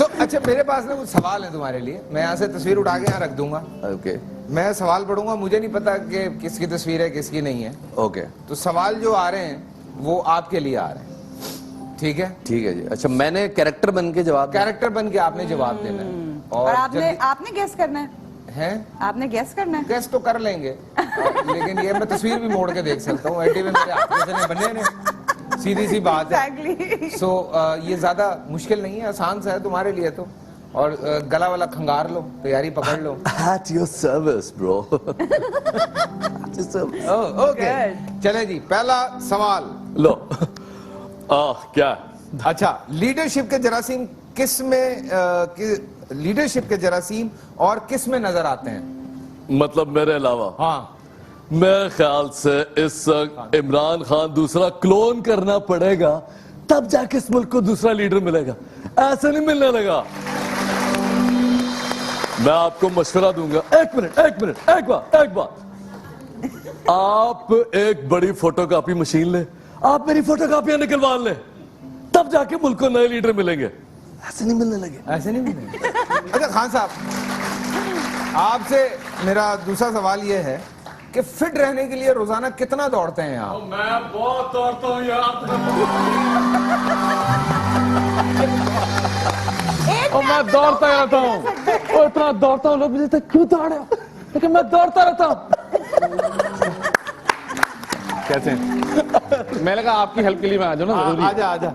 अच्छा मेरे पास ना कुछ सवाल है तुम्हारे लिए, मैं यहाँ से तस्वीर उठा के यहाँ रख दूंगा। ओके मैं सवाल पढ़ूंगा, मुझे नहीं पता कि किसकी तस्वीर है किसकी नहीं है। ओके तो सवाल जो आ रहे हैं वो आपके लिए आ रहे हैं, ठीक है? ठीक है जी। अच्छा मैंने कैरेक्टर बन के जवाब कैरेक्टर बन के आपने जवाब देना है और आपने गेस करना है। आपने गेस करना है। गेस तो कर लेंगे लेकिन ये मैं तस्वीर भी मोड़ के देख सकता हूँ। एटी में मेरे हाथ जैसे नहीं बने ने, सीधी सी बात है। सो ये ज्यादा मुश्किल नहीं है, आसान सा है तुम्हारे लिए तो। और गला वाला खंगार लो, तैयारी पकड़ लो। At your service, bro. Okay चले जी, पहला सवाल लो। क्या? अच्छा, लीडरशिप के जरासीम किस में लीडरशिप के जरासीम और किस में नजर आते हैं? मतलब मेरे अलावा? हाँ, मेरे ख्याल से इस इमरान खान दूसरा क्लोन करना पड़ेगा, तब जाके इस मुल्क को दूसरा लीडर मिलेगा, ऐसे नहीं मिलने लगा। मैं आपको मशवरा दूंगा। एक मिनट एक बार आप एक बड़ी फोटोकॉपी मशीन ले, आप मेरी फोटोकॉपियां निकलवा ले, तब जाके मुल्क को नए लीडर मिलेंगे, ऐसे नहीं मिलने लगे। ऐसे नहीं मिलेंगे। अच्छा खान साहब, आपसे मेरा दूसरा सवाल ये है कि फिट रहने के लिए रोजाना कितना दौड़ते हैं आप? मैं बहुत दौड़ता हूँ यार। मैं दौड़ता रहता हूँ, इतना दौड़ता हूँ, लोग मुझे तक क्यों दौड़े, लेकिन मैं दौड़ता रहता हूँ। कैसे? मैंने कहा आपकी हेल्प के लिए मैं आ जाऊँ ना। आजा।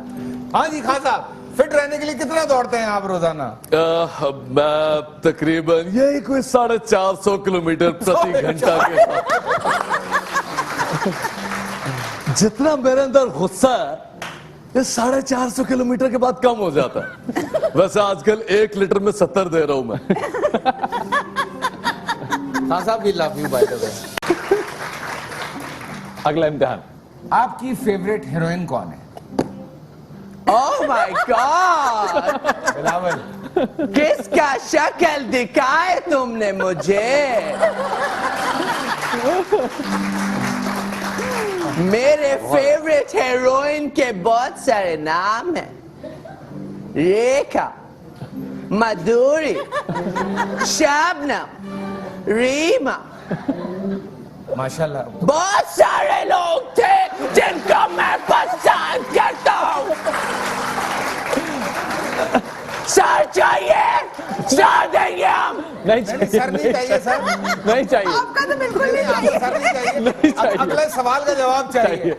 हाँ जी खान साहब, फिट रहने के लिए कितना दौड़ते हैं आप रोजाना? मैं तकरीबन यही कोई 450 किलोमीटर प्रति घंटा के साथ। जितना मेरे अंदर गुस्सा है, ये 450 किलोमीटर के बाद कम हो जाता है। वैसे आजकल 1 लीटर में 70 दे रहा हूं मैं। खान साहब भी love you by the way. अगला इम्तिहान, आपकी फेवरेट हीरोइन कौन है? Oh my God! बिलावल। किसका शक्ल दिखाए तुमने मुझे? मेरे फेवरेट हीरोइन के बहुत सारे नाम हैं। रेखा, मधुरी, शबनम, रीमा। माशाल्लाह। बहुत सारे लोग थे जिनको मैं पसंद करता हूँ। सर चाहिए, सर देंगे हम। नहीं चाहिए, सर नहीं चाहिए सर। नहीं चाहिए, आपका तो बिल्कुल नहीं चाहिए। सर नहीं चाहिए। अगले सवाल का जवाब चाहिए।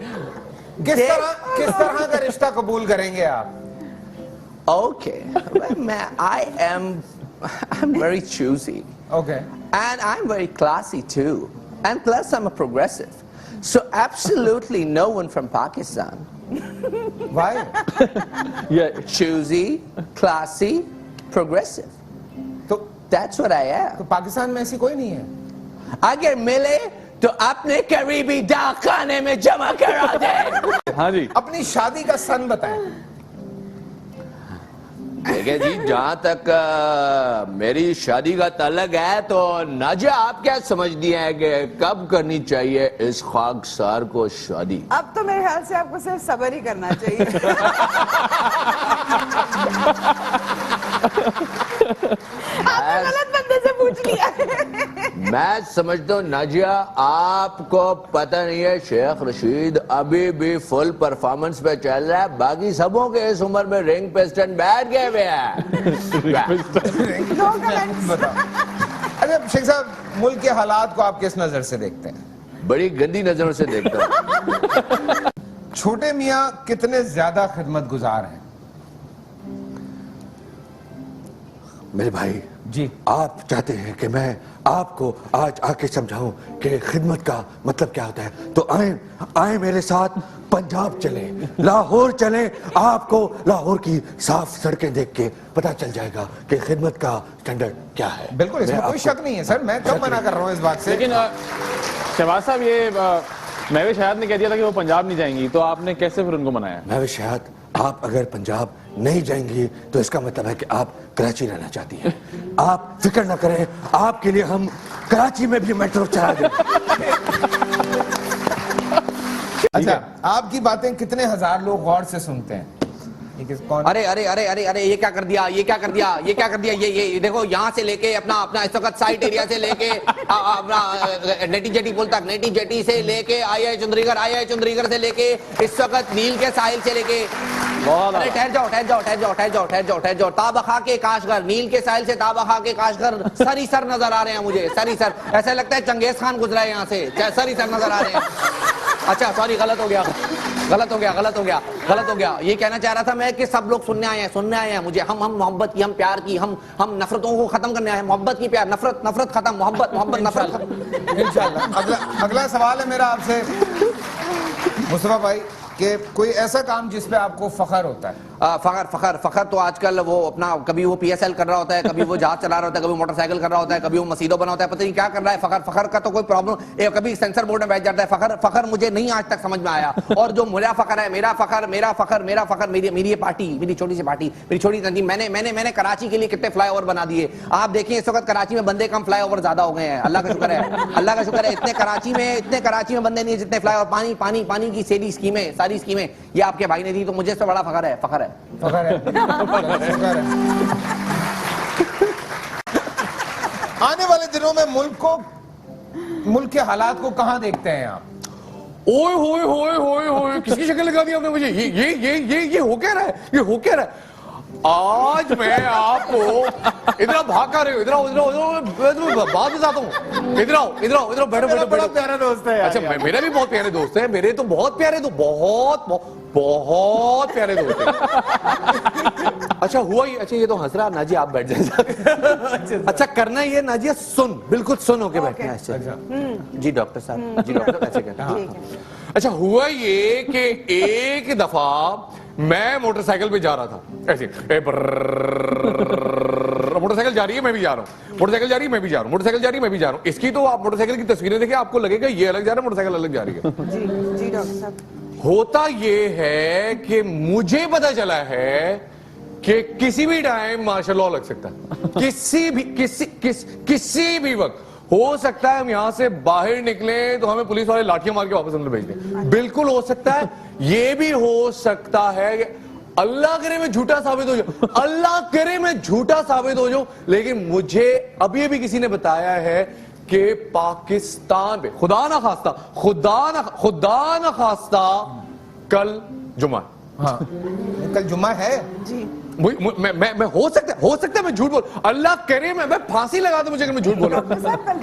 किस तरह का रिश्ता कबूल करेंगे आप? Okay, well, I'm very choosy. Okay. And I'm very classy too. And plus I'm a progressive. So absolutely no one from Pakistan. Why? Yeah. Choosy, classy, progressive. तो That's what I am. तो पाकिस्तान में ऐसी कोई नहीं है? अगर मिले तो अपने करीबी डाकखाने में जमा करा दे। हाँ जी, अपनी शादी का सन बताएं। देखिए जी, जहाँ तक मेरी शादी का ताल्लुक है तो नाजिया आप क्या समझती हैं कि कब करनी चाहिए इस खाकसार को शादी? अब तो मेरे ख्याल से आपको सिर्फ सब्र ही करना चाहिए। आपने गलत बंदे से पूछ लिया। मैं समझता हूँ नाजिया, आपको पता नहीं है शेख रशीद अभी भी फुल परफॉर्मेंस पे चल रहा है, बाकी सबों के इस उम्र में रिंग पिस्टन बैठ गए हुए हैं। No comments. अच्छा शेख साहब, मुल्क के हालात को आप किस नजर से देखते हैं? बड़ी गंदी नजरों से देखता हूँ। छोटे मियाँ कितने ज्यादा खिदमत गुजार हैं? मेरे भाई जी, आप चाहते हैं कि मैं आपको आज आके समझाऊं कि खिदमत का मतलब क्या होता है, तो आए मेरे साथ पंजाब चले, लाहौर चले, आपको लाहौर की साफ सड़कें देख के पता चल जाएगा कि खिदमत का स्टैंडर्ड क्या है। बिल्कुल, इसमें कोई शक नहीं है सर, मैं कब मना कर रहा हूँ इस बात से। लेकिन शहबाज साहब, ये महवेश हयात ने कह दिया था कि वो पंजाब नहीं जाएंगी, तो आपने कैसे फिर उनको मनाया? महवेश हयात, आप अगर पंजाब नहीं जाएंगी तो इसका मतलब है कि आप कराची रहना चाहती हैं। आप फिक्र ना करें, आपके लिए हम कराची में भी मेट्रो चला देंगे। अच्छा, आपकी बातें कितने हजार लोग गौर से सुनते हैं? कौन? अरे अरे अरे अरे अरे ये क्या कर दिया, ये क्या कर दिया, ये क्या कर दिया, ये देखो यहाँ से लेके अपना अपना इस वक्त साइट एरिया से लेके अपना नेटी जेटी पुल तक, नेटी जेटी से लेके आई चंद्रीगढ़ से लेके इस वक्त नील के साहिल से लेके, अरे ठहर जाओ ठहर जाओ ठहर जाओ ठहर जाओ ठहर जाओ ठहर जाओ, ताबखा के काशगर, नील के साहिल से ताबखा के काशगर सरी सर नजर आ रहे हैं मुझे, सरी सर, ऐसा लगता है चंगेज खान गुजरा है यहाँ से, सरी सर नजर आ रहे हैं। अच्छा सॉरी, गलत हो गया, गलत हो गया, गलत हो गया, गलत हो गया। ये कहना चाह रहा था मैं कि सब लोग सुनने आए हैं मुझे, हम मोहब्बत की, हम प्यार की, हम नफरतों को खत्म करने आए हैं, मोहब्बत की प्यार, नफरत नफरत खत्म, मोहब्बत मोहब्बत नफरत खत्म। इंशाल्लाह। अगला सवाल है मेरा आपसे मुस्तफा भाई कि कोई ऐसा काम जिस पे आपको फखर होता है? फखर फखर फखर तो आजकल वो अपना कभी वो PSL कर रहा होता है, कभी वो जहाज चला रहा होता है, कभी मोटरसाइकिल कर रहा होता है, कभी वो मसीदो बना होता है, पता नहीं क्या कर रहा है। फखर फखर का तो कोई प्रॉब्लम, कभी सेंसर बोर्ड में बैठ जाता है। फखर फखर मुझे नहीं आज तक समझ में आया। और जो मेरा फखर है, मेरा फखर मेरा फखर मेरा फखर मेरी ये पार्टी, मेरी छोटी सी पार्टी, मेरी छोटी तंजीम, मैंने कराची के लिए कितने फ्लाईओवर बना दिए। आप देखिए इस वक्त कराची में बंदे कम, फ्लाईओवर ज्यादा हो गए हैं। अल्लाह का शुक्र है, अल्लाह का शुक्र है। इतने कराची में बंदे नहीं है जितने फ्लाईओवर। पानी पानी पानी की सारी स्कीमें ये आपके भाई ने दी, तो मुझे इससे बड़ा फखर है। फखर है आने वाले दिनों में मुल्क के हालात को कहां देखते हैं आप? ओए होए होए होए होए, किसकी शक्ल लगा दी आपने मुझे? ये हो क्या रहा है, ये हो क्या रहा है? आज मैं आपको इधर भाग कर रहे हो, इधर बात बताता हूँ। इधर आओ बैठो। बड़ा प्यारा दोस्त है। अच्छा मेरा भी बहुत प्यारे दोस्त है, मेरे तो बहुत प्यारे बहुत प्यारे दोस्त है। अच्छा हुआ ही, अच्छा ये तो हंस रहा। नाजी आप बैठ जाए। अच्छा करना ये नाजिया, सुन, बिल्कुल सुन होके बैठना है। जी डॉक्टर साहब, जी डॉक्टर ऐसे कहना। अच्छा हुआ ये कि एक दफा मैं मोटरसाइकिल पे जा रहा था ऐसे, मोटरसाइकिल जा रही है मैं भी जा रहा हूँ, मोटरसाइकिल जा रही है मैं भी जा रहा हूँ, मोटरसाइकिल जा रही है मैं भी जा रहा हूँ। इसकी तो आप मोटरसाइकिल की तस्वीरें देखिए, आपको लगेगा ये अलग जा रहा है, मोटरसाइकिल अलग जा रही है। जी डॉक्टर साहब। होता ये है कि मुझे पता चला है कि किसी भी टाइम मार्शल लॉ लग सकता है, किसी भी वक्त हो सकता है। हम यहां से बाहर निकले तो हमें पुलिस वाले लाठियां मार के वापस अंदर भेज दें, बिल्कुल हो सकता है। ये भी हो सकता है कि अल्लाह करे मैं झूठा साबित हो जाऊं, अल्लाह करे मैं झूठा साबित हो जाऊं। लेकिन मुझे अभी भी किसी ने बताया है कि पाकिस्तान में खुदा ना खास्ता कल जुमा। हाँ कल जुमा है जी। मैं हो सकता है मैं झूठ बोल, अल्लाह करे मैं फांसी लगा दूं मुझे अगर मैं झूठ बोल रहा हूं। डॉक्टर साहब कल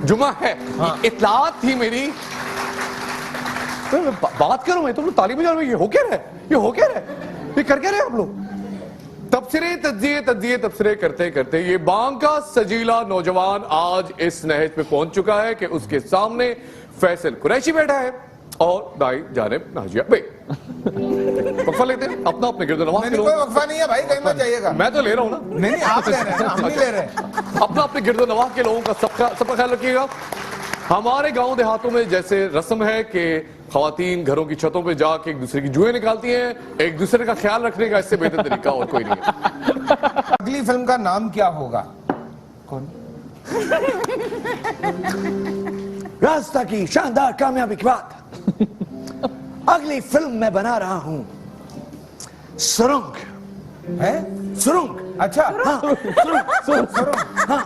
जुम्मा है। हाँ। इत्तलात थी मेरी। मैं बात करूं, मैं तुम तालीम जा रहे हो, ये हो क्या रहा है, ये कर क्या रहे आप लोग? तबसरे करते करते ये बांग का सजीला नौजवान आज इस नहज पे पहुंच चुका है कि उसके सामने फैसल कुरैशी बैठा है और दाई जानिब नाजिया बे। वक्फा लेते हैं अपना, अपने गिरदोनवाज के कोई लोगों। वक्फा नहीं है भाई, कहीं मत जाइएगा। मैं तो ले रहा हूं ना। नहीं आप ले रहे हैं, हम नहीं ले रहे हैं। अपना अपने गिरदोनवाज के लोगों का सबका ख्याल रखिएगा। हमारे गांव देहातों में जैसे रस्म है कि खवातीन घरों की छतों पे जाके एक दूसरे की जुएं निकालती हैं, एक दूसरे का ख्याल रखने का इससे बेहतर तरीका और कोई नहीं है। अगली फिल्म का नाम क्या होगा? कौन? रास्ता की शानदार कामयाबी के बाद अगली फिल्म मैं बना रहा हूं सुरंग। है सुरंग, अच्छा। हाँ, सुरंग, हाँ,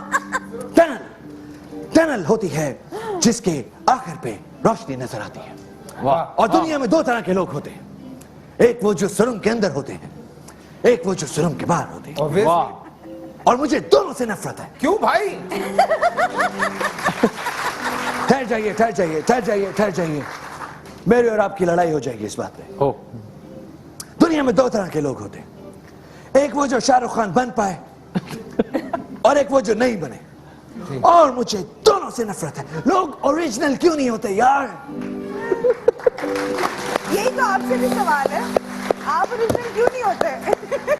टनल होती है जिसके आखिर पे रोशनी नजर आती है। वाह। और दुनिया में दो तरह के लोग होते हैं, एक वो जो सुरंग के अंदर होते हैं, एक वो जो सुरंग के बाहर होते हैं। और मुझे दोनों से नफरत है। क्यों भाई? ठहर जाइए, मेरी और आपकी लड़ाई हो जाएगी इस बात पे। दुनिया में दो तरह के लोग होते हैं, एक वो जो शाहरुख खान बन पाए और एक वो जो नहीं बने। और मुझे दोनों से नफरत है। लोग ओरिजिनल क्यों नहीं होते यार? यही तो आपसे भी सवाल है, आप ओरिजिनल क्यों नहीं होते?